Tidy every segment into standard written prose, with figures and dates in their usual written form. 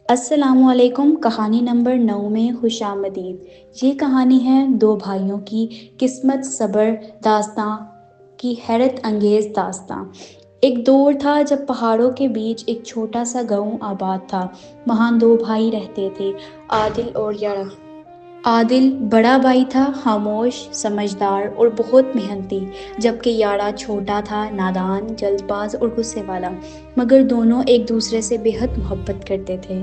السلام علیکم۔ کہانی نمبر 9 میں خوش آمدید۔ یہ کہانی ہے دو بھائیوں کی قسمت صبر داستاں کی حیرت انگیز داستاں۔ ایک دور تھا جب پہاڑوں کے بیچ ایک چھوٹا سا گاؤں آباد تھا۔ وہاں دو بھائی رہتے تھے، عادل اور یارا۔ عادل بڑا بھائی تھا، خاموش، سمجھدار اور بہت محنتی، جبکہ یارا چھوٹا تھا، نادان، جلد باز اور غصے والا، مگر دونوں ایک دوسرے سے بے حد محبت کرتے تھے۔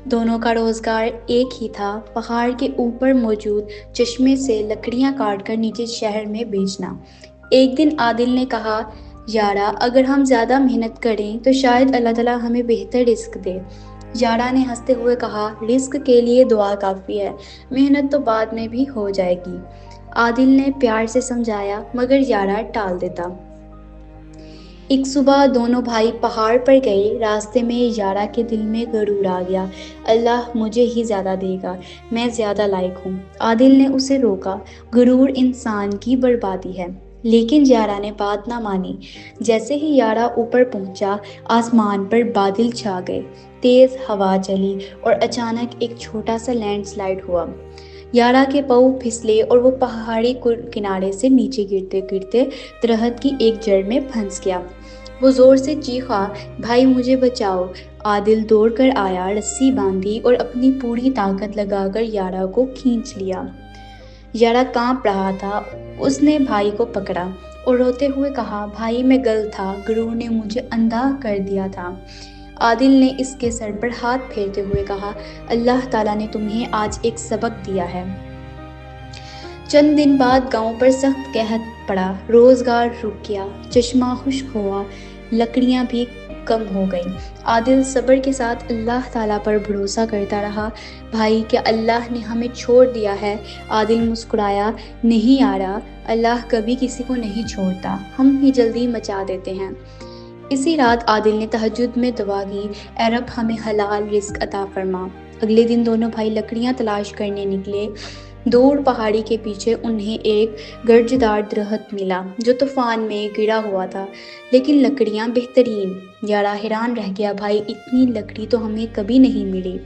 دونوں کا روزگار ایک ہی تھا، پہاڑ کے اوپر موجود چشمے سے لکڑیاں کاٹ کر نیچے شہر میں بیچنا۔ ایک دن عادل نے کہا، یارا، اگر ہم زیادہ محنت کریں تو شاید اللہ تعالیٰ ہمیں بہتر رزق دے۔ یارا نے ہنستے ہوئے کہا، رزق کے لیے دعا کافی ہے، محنت تو بعد میں بھی ہو جائے گی۔ عادل نے پیار سے سمجھایا، مگر یارا ٹال دیتا۔ ایک صبح دونوں بھائی پہاڑ پر گئے۔ راستے میں یارا کے دل میں غرور آ گیا، اللہ مجھے ہی زیادہ دے گا، میں زیادہ لائق ہوں۔ عادل نے اسے روکا، غرور انسان کی بربادی ہے۔ لیکن یارا نے بات نہ مانی۔ جیسے ہی یارا اوپر پہنچا، آسمان پر بادل چھا گئے، تیز ہوا چلی اور اچانک ایک چھوٹا سا لینڈ سلائیڈ ہوا۔ یارا کے پاؤں پھسلے اور وہ پہاڑی کنارے سے نیچے گرتے گرتے درخت کی ایک جڑ میں پھنس گیا۔ وہ زور سے چیخا، بھائی مجھے بچاؤ۔ عادل دوڑ کر آیا، رسی باندھی اور اپنی پوری طاقت لگا کر یارا کو کھینچ لیا۔ یارا کانپ رہا تھا۔ اس نے بھائی کو پکڑا اور روتے ہوئے کہا، بھائی میں غلط تھا، غرور نے مجھے اندھا کر دیا تھا۔ عادل نے اس کے سر پر ہاتھ پھیرتے ہوئے کہا، اللہ تعالیٰ نے تمہیں آج ایک سبق دیا ہے۔ چند دن بعد گاؤں پر سخت قحط پڑا، روزگار رک گیا، چشمہ خشک ہوا، لکڑیاں بھی کم ہو گئیں۔ عادل صبر کے ساتھ اللہ تعالیٰ پر بھروسہ کرتا رہا، بھائی کیا اللہ نے ہمیں چھوڑ دیا ہے؟ عادل مسکرایا، نہیں یارا، اللہ کبھی کسی کو نہیں چھوڑتا، ہم ہی جلدی مچا دیتے ہیں۔ اسی رات عادل نے تہجد میں دعا کی، اے رب ہمیں حلال رزق عطا فرما۔ اگلے دن دونوں بھائی لکڑیاں تلاش کرنے نکلے۔ دور پہاڑی کے پیچھے انہیں ایک گرجدار درخت ملا جو طوفان میں گرا ہوا تھا، لیکن لکڑیاں بہترین۔ یارا حیران رہ گیا، بھائی اتنی لکڑی تو ہمیں کبھی نہیں ملی۔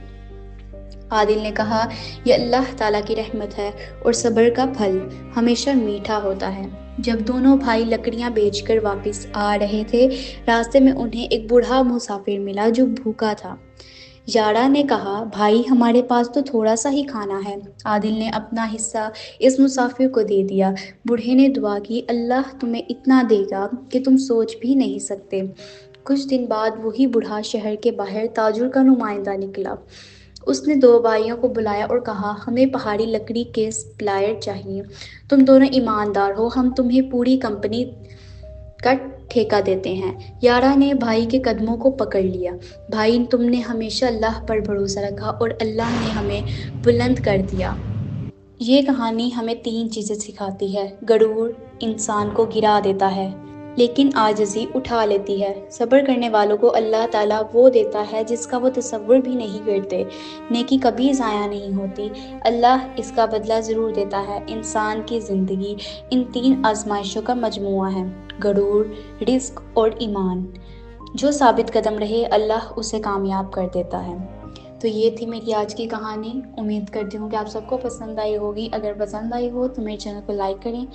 عادل نے کہا، یہ اللہ تعالیٰ کی رحمت ہے اور صبر کا پھل ہمیشہ میٹھا ہوتا ہے۔ جب دونوں بھائی لکڑیاں بیچ کر واپس آ رہے تھے، راستے میں انہیں ایک بوڑھا مسافر ملا جو بھوکا تھا۔ یارا نے کہا، بھائی ہمارے پاس تو تھوڑا سا ہی کھانا ہے۔ عادل نے اپنا حصہ اس مسافر کو دے دیا۔ بوڑھے نے دعا کی، اللہ تمہیں اتنا دے گا کہ تم سوچ بھی نہیں سکتے۔ کچھ دن بعد وہی بوڑھا شہر کے باہر تاجر کا نمائندہ نکلا۔ اس نے دو بھائیوں کو بلایا اور کہا، ہمیں پہاڑی لکڑی کے سپلائر چاہیے، تم دونوں ایماندار ہو، ہم تمہیں پوری کمپنی کا ٹھیکہ دیتے ہیں۔ یارا نے بھائی کے قدموں کو پکڑ لیا، بھائی تم نے ہمیشہ اللہ پر بھروسہ رکھا اور اللہ نے ہمیں بلند کر دیا۔ یہ کہانی ہمیں 3 چیزیں سکھاتی ہے۔ غرور انسان کو گرا دیتا ہے، لیکن عاجزی اٹھا لیتی ہے۔ صبر کرنے والوں کو اللہ تعالیٰ وہ دیتا ہے جس کا وہ تصور بھی نہیں کرتے۔ نیکی کبھی ضائع نہیں ہوتی، اللہ اس کا بدلہ ضرور دیتا ہے۔ انسان کی زندگی ان 3 آزمائشوں کا مجموعہ ہے، غرور، رزق اور ایمان۔ جو ثابت قدم رہے، اللہ اسے کامیاب کر دیتا ہے۔ تو یہ تھی میری آج کی کہانی۔ امید کرتی ہوں کہ آپ سب کو پسند آئی ہوگی۔ اگر پسند آئی ہو تو میرے چینل کو لائک کریں،